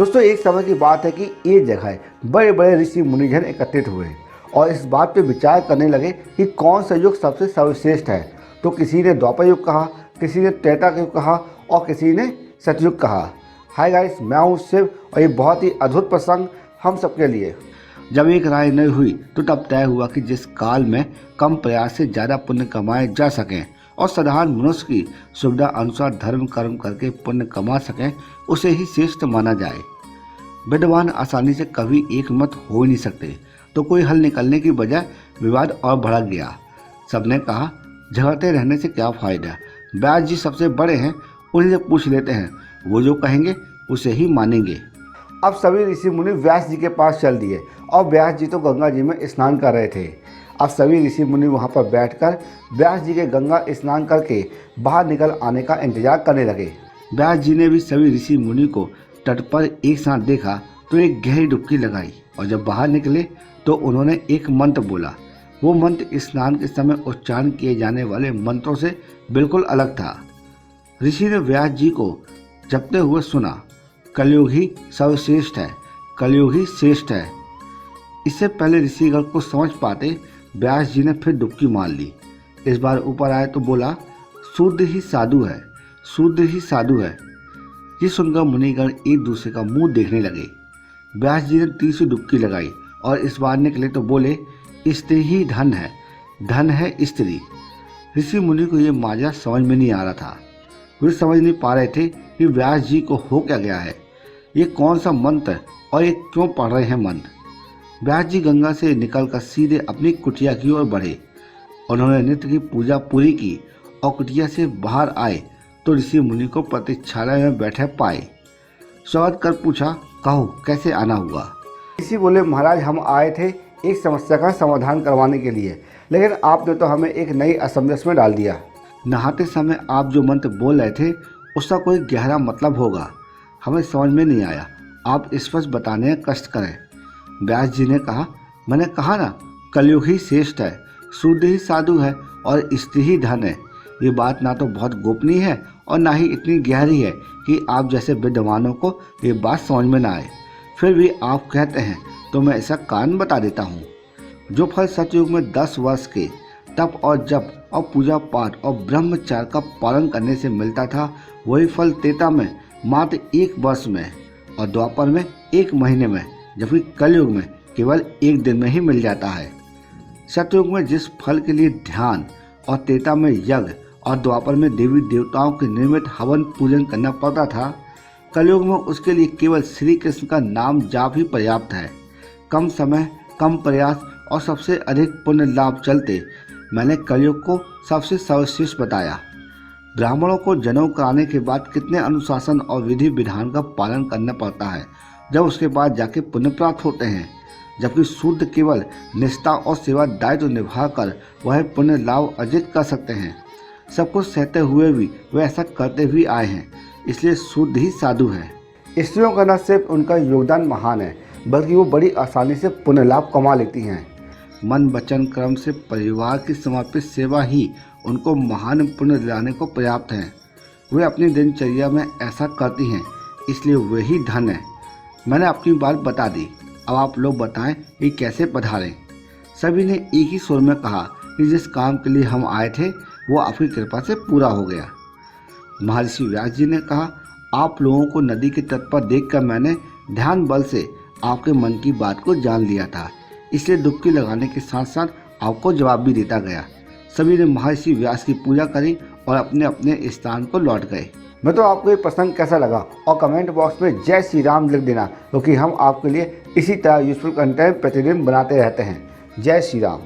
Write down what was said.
दोस्तों एक समय की बात है कि एक जगह बड़े बड़े ऋषि मुनिजन एकत्रित हुए और इस बात पे विचार करने लगे कि कौन सा युग सबसे सर्वश्रेष्ठ है। तो किसी ने द्वापर युग कहा, किसी ने त्रेता युग कहा और किसी ने सतयुग कहा। हाय गाइस, मैं हूँ शिव और ये बहुत ही अद्भुत प्रसंग हम सबके लिए। जब एक राय नहीं हुई तो तब तय हुआ कि जिस काल में कम प्रयास से ज़्यादा पुण्य कमाए जा सकें और साधारण मनुष्य की सुविधा अनुसार धर्म कर्म करके पुण्य कमा सकें, उसे ही श्रेष्ठ माना जाए। विद्वान आसानी से कभी एक मत हो ही नहीं सकते, तो कोई हल निकलने की बजाय विवाद और भड़क गया। सबने कहा झगड़ते रहने से क्या फायदा, व्यास जी सबसे बड़े हैं, उन्हीं से पूछ लेते हैं, वो जो कहेंगे उसे ही मानेंगे। अब सभी ऋषि मुनि व्यास जी के पास चल दिए और व्यास जी तो गंगा जी में स्नान कर रहे थे। अब सभी ऋषि मुनि वहाँ पर बैठकर व्यास जी के गंगा स्नान करके बाहर निकल आने का इंतजार करने लगे। व्यास जी ने भी सभी ऋषि मुनि को तट पर एक साथ देखा तो एक गहरी डुबकी लगाई और जब बाहर निकले तो उन्होंने एक मंत्र बोला। वो मंत्र स्नान के समय उच्चारण किए जाने वाले मंत्रों से बिल्कुल अलग था। ऋषि ने व्यास जी को जपते हुए सुना, कलयुग ही सर्वश्रेष्ठ है, कलयुग ही श्रेष्ठ है। इससे पहले ऋषिगण को समझ पाते व्यास जी ने फिर डुबकी मार ली। इस बार ऊपर आए तो बोला, शूद्र ही साधु है, शूद्र ही साधु है। ये सुनकर मुनिगण एक दूसरे का मुंह देखने लगे। व्यास जी ने तीसरी डुबकी लगाई और इस बार निकले तो बोले, स्त्री ही धन है स्त्री। ऋषि मुनि को ये माजरा समझ में नहीं आ रहा था। वे समझ नहीं पा रहे थे कि व्यास जी को हो क्या गया है, ये कौन सा मंत्र और ये क्यों पढ़ रहे हैं मंत्र। व्यास जी गंगा से निकलकर सीधे अपनी कुटिया की ओर बढ़े। उन्होंने नित्य की पूजा पूरी की और कुटिया से बाहर आए तो ऋषि मुनि को प्रतीक्षालय में बैठे पाए। स्वागत कर पूछा, कहो कैसे आना हुआ। ऋषि बोले, महाराज हम आए थे एक समस्या का समाधान करवाने के लिए, लेकिन आपने तो हमें एक नई असमंजस में डाल दिया। नहाते समय आप जो मंत्र बोल रहे थे उसका कोई गहरा मतलब होगा, हमें समझ में नहीं आया, आप स्पष्ट बताने का कष्ट करें। व्यास जी ने कहा, मैंने कहा ना, कलयुग ही श्रेष्ठ है, शूद्र ही साधु है और स्त्री ही धन है। ये बात ना तो बहुत गोपनीय है और ना ही इतनी गहरी है कि आप जैसे विद्वानों को ये बात समझ में ना आए। फिर भी आप कहते हैं तो मैं ऐसा कारण बता देता हूँ। जो फल सतयुग में 10 वर्ष के तप और जप और पूजा पाठ और ब्रह्मचर्य का पालन करने से मिलता था, वही फल त्रेता में मात्र 1 वर्ष में और द्वापर में 1 महीने में, जबकि कलयुग में केवल 1 दिन में ही मिल जाता है। सतयुग में जिस फल के लिए ध्यान और त्रेता में यज्ञ और द्वापर में देवी देवताओं के निर्मित हवन पूजन करना पड़ता था, कलयुग में उसके लिए केवल श्री कृष्ण का नाम जाप ही पर्याप्त है। कम समय, कम प्रयास और सबसे अधिक पुण्य लाभ चलते मैंने कलयुग को सबसे सर्वश्रेष्ठ बताया। ब्राह्मणों को जनेऊ कराने के बाद कितने अनुशासन और विधि विधान का पालन करना पड़ता है, जब उसके बाद जाके पुण्य प्राप्त होते हैं, जबकि शूद्र केवल निष्ठा और सेवा दायित्व निभाकर वह पुण्य लाभ अर्जित कर सकते हैं। सब कुछ सहते हुए भी वे ऐसा करते भी आए हैं, इसलिए शूद्र ही साधु है। स्त्रियों का न सिर्फ उनका योगदान महान है, बल्कि वो बड़ी आसानी से पुण्य लाभ कमा लेती हैं। मन वचन कर्म से परिवार की समर्पित सेवा ही उनको महान पुण्य दिलाने को पर्याप्त है। वे अपनी दिनचर्या में ऐसा करती हैं, इसलिए वही धन है। मैंने अपनी बात बता दी, अब आप लोग बताएं कि कैसे पधारें। सभी ने एक ही सुर में कहा कि जिस काम के लिए हम आए थे वो आपकी कृपा से पूरा हो गया। महर्षि व्यास जी ने कहा, आप लोगों को नदी के तट पर देखकर मैंने ध्यान बल से आपके मन की बात को जान लिया था, इसलिए डुबकी लगाने के साथ साथ आपको जवाब भी देता गया। सभी ने महर्षि व्यास की पूजा करी और अपने अपने स्थान को लौट गए। मैं तो आपको ये प्रसंग कैसा लगा और कमेंट बॉक्स में जय श्री राम लिख देना, क्योंकि हम आपके लिए इसी तरह यूजफुल कंटेंट प्रतिदिन बनाते रहते हैं। जय श्री राम।